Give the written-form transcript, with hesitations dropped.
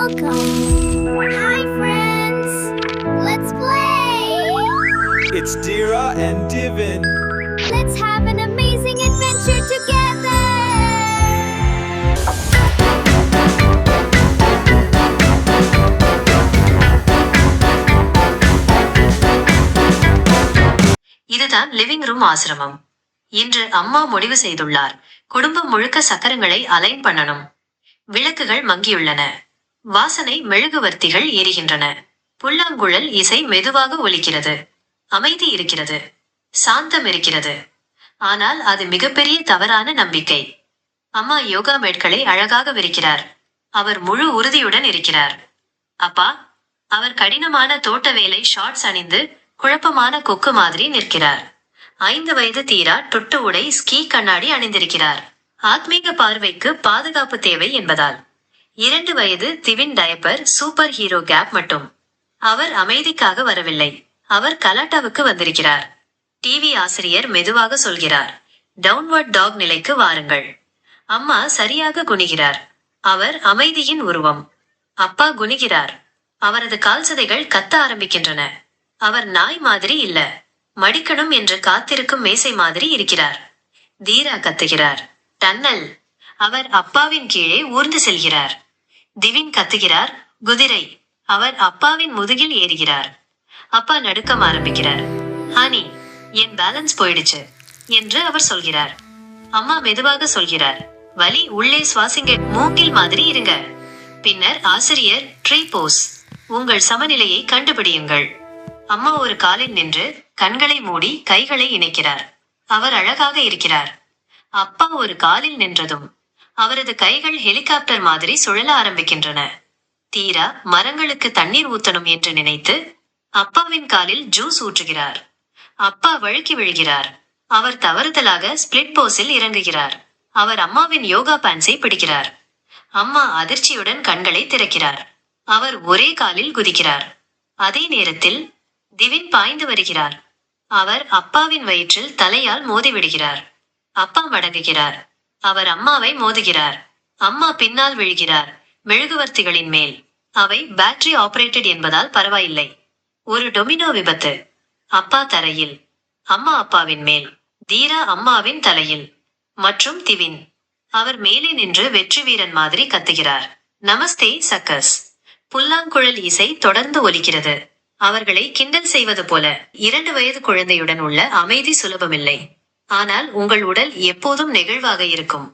welcome. Hi friends, let's play. It's Dira and Divin. Let's have an amazing adventure together. இதுதான் living room ஆசிரமம். இன்று அம்மா முடிவு செய்துள்ளார். குடும்பம் முழுக்க சக்கரங்களை அலைன் பண்ணணும். விளக்குகள் மங்கியுள்ளன. வாசனை மெழுகுவர்த்திகள் எரிகின்றன. புல்லாங்குழல் இசை மெதுவாக ஒலிக்கிறது. அமைதி இருக்கிறது. சாந்தம் இருக்கிறது. ஆனால் அது மிகப்பெரிய தவறான நம்பிக்கை. அம்மா யோகா மேட்களை அழகாக விரிக்கிறார். அவர் முழு உறுதியுடன் இருக்கிறார். அப்பா, அவர் கடினமான தோட்ட வேலை ஷார்ட்ஸ் அணிந்து குழப்பமான கொக்கு மாதிரி நிற்கிறார். 5 வயது தீரா தொட்டு உடை ஸ்கீ கண்ணாடி அணிந்திருக்கிறார். ஆத்மீக பார்வைக்கு பாதுகாப்பு தேவை என்பதால். 2 வயது Divin diaper super hero gap மட்டும். அவர் அமைதிக்காக வரவில்லை. அவர் கலாட்டாவுக்கு வந்திருக்கிறார். டிவி ஆசிரியர் மெதுவாக சொல்கிறார், டவுன்வர்ட் டாக் நிலைக்கு வாருங்கள். அம்மா சரியாக குனிகிறார். அவர் அமைதியின் உருவம். அப்பா குனிகிறார். அவரது கால் சதைகள் கத்த ஆரம்பிக்கின்றன. அவர் நாய் மாதிரி இல்ல, மடிக்கணும் என்று காத்திருக்கும் மேசை மாதிரி இருக்கிறார். தீரா கத்துகிறார், டன்னல். அவர் அப்பாவின் கீழே ஊர்ந்து செல்கிறார். திவின் கத்துகிறார், குதிரை. அவர் அப்பாவின் முதுகில் ஏறுகிறார். அப்பா நடுக்கம் ஆரம்பிக்கிறார். ஹனி, என் பேலன்ஸ் போயிடுச்சு என்று அவர் சொல்கிறார். அம்மா மெதுவாக சொல்கிறார், வலி உள்ளே சுவாசிங்க, மூங்கில் மாதிரி இருங்க. பின்னர் ஆசிரியர், ட்ரீ போஸ், உங்கள் சமநிலையை கண்டுபிடியுங்கள். அம்மா ஒரு காலில் நின்று கண்களை மூடி கைகளை இணைக்கிறார். அவர் அழகாக இருக்கிறார். அப்பா ஒரு காலில் நின்றதும் அவரது கைகள் ஹெலிகாப்டர் மாதிரி சுழல ஆரம்பிக்கின்றன. தீரா மரங்களுக்கு தண்ணீர் ஊத்தணும் என்று நினைத்து அப்பாவின் காலில் ஜூஸ் ஊற்றுகிறார். அப்பா வழுக்கி விழுகிறார். அவர் தவறுதலாக ஸ்பிளிட் போஸில் இறங்குகிறார். அவர் அம்மாவின் யோகா பேண்ட்ஸை பிடிக்கிறார். அம்மா அதிர்ச்சியுடன் கண்களை திறக்கிறார். அவர் ஒரே காலில் குதிக்கிறார். அதே நேரத்தில் திவின் பாய்ந்து வருகிறார். அவர் அப்பாவின் வயிற்றில் தலையால் மோதிவிடுகிறார். அப்பா மடங்குகிறார். அவர் அம்மாவை மோதுகிறார். அம்மா பின்னால் விழுகிறார், மெழுகுவர்த்திகளின் மேல். அவை பேட்டரி ஆபரேட்டட் என்பதால் பரவாயில்லை. ஒரு டொமினோ விபத்து. அப்பா தரையில், அம்மா அப்பாவின் மேல், தீரா அம்மாவின் தலையில், மற்றும் திவின். அவர் மேலே நின்று வெற்றி வீரன் மாதிரி கத்துகிறார், நமஸ்தே சக்கஸ். புல்லாங்குழல் இசை தொடர்ந்து ஒலிக்கிறது. அவர்களை கிண்டல் செய்வது போல. 2 வயது குழந்தையுடன் உள்ள அமைதி சுலபமில்லை. ஆனால் உங்கள் உடல் எப்போதும் நெகிழ்வாக இருக்கும்.